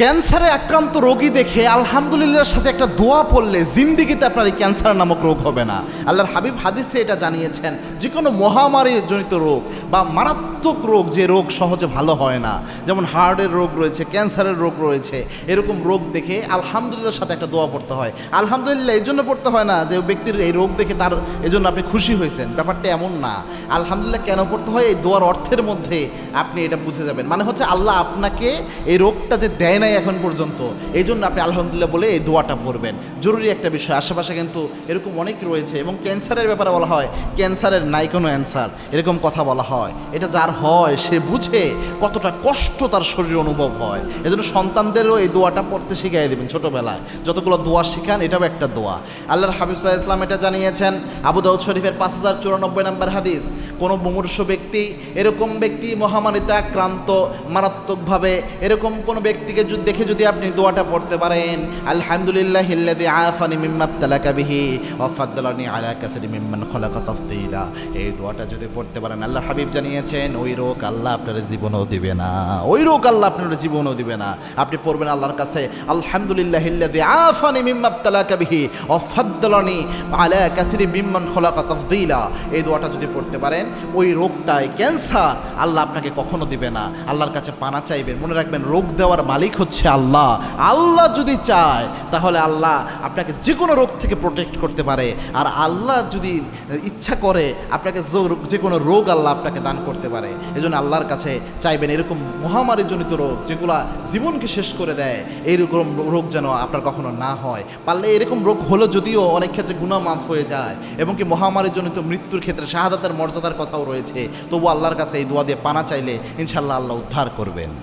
ক্যান্সারে আক্রান্ত রোগী দেখে আলহামদুলিল্লাহর সাথে একটা দোয়া পড়লে জিন্দিগিতে আপনার এই ক্যান্সার নামক রোগ হবে না। আল্লাহর হাবিব হাদিসে এটা জানিয়েছেন, যে কোনো মহামারী জনিত রোগ বা মারাত্মক রোগ, যে রোগ সহজে ভালো হয় না, যেমন হার্টের রোগ রয়েছে, ক্যান্সারের রোগ রয়েছে, এরকম রোগ দেখে আলহামদুলিল্লাহর সাথে একটা দোয়া পড়তে হয়। আলহামদুলিল্লাহ এই জন্য পড়তে হয় না যে ব্যক্তির এই রোগ দেখে তার এই জন্য আপনি খুশি হয়েছেন, ব্যাপারটা এমন না। আলহামদুলিল্লাহ কেন পড়তে হয়, এই দোয়ার অর্থের মধ্যে আপনি এটা বুঝে যাবেন। মানে হচ্ছে আল্লাহ আপনাকে এই রোগটা যে দেয় নাই এখন পর্যন্ত, এই জন্য আপনি আলহামদুলিল্লাহ বলে এই দোয়াটা পড়বেন। জরুরি একটা বিষয়, আশেপাশে কিন্তু এরকম অনেক রয়েছে, এবং ক্যান্সারের ব্যাপারে বলা হয় ক্যান্সারের নাই কোনো অ্যান্সার, এরকম কথা বলা হয়। এটা যার হয় সে বুঝে কতটা কষ্ট তার শরীরে অনুভব হয়। এজন্য সন্তানদেরও এই দোয়াটা পড়তে শিখিয়ে দেবেন ছোটোবেলায়। যতগুলো দোয়া শিখান, এটাও একটা দোয়া। আল্লাহর হাবিব সাল্লাল্লাহু আলাইহি ওয়াসাল্লাম এটা জানিয়েছেন, আবু দাউদ শরীফের 5094 নম্বর হাদিস, কোনো মুমূর্ষু ব্যক্তি, এরকম ব্যক্তি মহামারীতে আক্রান্ত মারাত্মকভাবে, এরকম কোনো ব্যক্তিকে দেখে যদি আপনি দোয়াটা পড়তে পারেন, আলহামদুলিল্লাহিল্লাযী আফানি মিম্মা ইবতালাকা বিহি ওয়া ফাদ্দালানি আলা কাসিরিম মিম্মান খালাকা তাফদীলা, এই দোয়াটা যদি পড়তে পারেন, আল্লাহর হাবিব জানিয়েছেন ওই রোগ আল্লাহ আপনার জীবনও দিবে না, ওই রোগ আল্লাহ আপনার জীবনও দিবে না। আপনি পড়বেন আল্লাহর কাছে, আলহামদুলিল্লাহিল্লাযী আফানি মিম্মা ইবতালাকা বিহি ওয়া ফাদ্দালানি আলা কাসিরিম মিম্মান খালাকা তাফদীলা, এই দোয়াটা যদি পড়তে পারেন, ওই রোগটাই ক্যান্সার আল্লাহ আপনাকে কখনো দিবে না। আল্লাহর কাছে পানা চাইবেন, মনে রাখবেন রোগ দেওয়ার মালিক হচ্ছে আল্লাহ। আল্লাহ যদি চায় তাহলে আল্লাহ আপনাকে যে কোনো রোগ থেকে প্রোটেক্ট করতে পারে, আর আল্লাহ যদি ইচ্ছা করে আপনাকে যে কোনো রোগ আল্লাহ আপনাকে দান করতে পারে। এজন্য আল্লাহর কাছে চাইবেন এরকম মহামারীজনিত রোগ যেগুলা জীবনকে শেষ করে দেয়, এইরকম রোগ যেন আপনার কখনো না হয়। পারলে এরকম রোগ হলো যদিও অনেক ক্ষেত্রে গুনাহ মাফ হয়ে যায়, এবং কি মহামারীজনিত মৃত্যুর ক্ষেত্রে শাহাদাতের মর্যাদার কথাও রয়েছে, তবু আল্লাহর কাছে এই দোয়া দিয়ে পানা চাইলে ইনশাআল্লাহ আল্লাহ উদ্ধার করবেন।